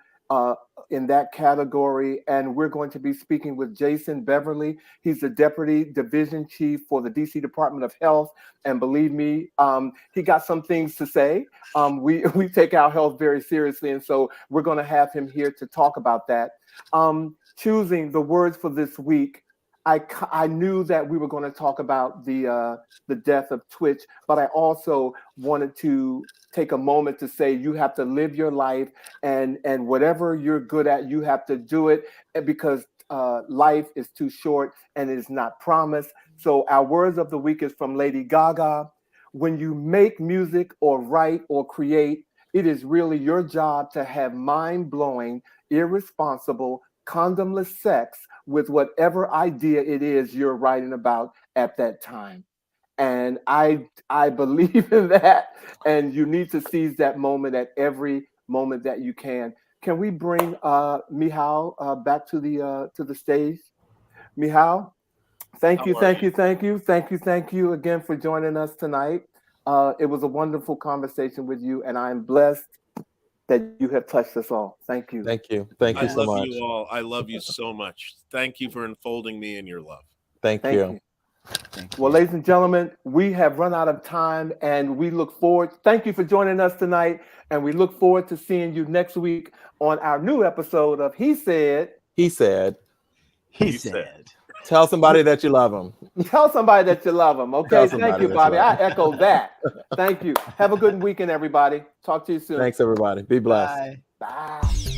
in that category, and we're going to be speaking with Jason Beverly. He's the Deputy Division Chief for the DC Department of Health, and believe me, he got some things to say. We take our health very seriously, and so we're going to have him here to talk about that. Choosing the words for this week, I knew that we were going to talk about the death of Twitch, but I also wanted to take a moment to say you have to live your life, and whatever you're good at, you have to do it, because life is too short and it is not promised. So our words of the week is from Lady Gaga. When you make music or write or create, it is really your job to have mind-blowing, irresponsible, condomless sex with whatever idea it is you're writing about at that time. And I believe in that, and you need to seize that moment at every moment that you can. Can we bring Michal back to the stage? Michal, thank you again for joining us tonight. It was a wonderful conversation with you, and I'm blessed that you have touched us all. Thank you. Thank you so much. I love you all. I love you so much. Thank you for enfolding me in your love. Thank you. Thank you. Well, ladies and gentlemen, we have run out of time, and we look forward. Thank you for joining us tonight, and we look forward to seeing you next week on our new episode of He Said. He said. He said. Tell somebody that you love them. Tell somebody that you love them. Okay, Tell thank somebody you, that you Bobby. love I echo that. Thank you. Have a good weekend, everybody. Talk to you soon. Thanks, everybody. Be blessed. Bye. Bye.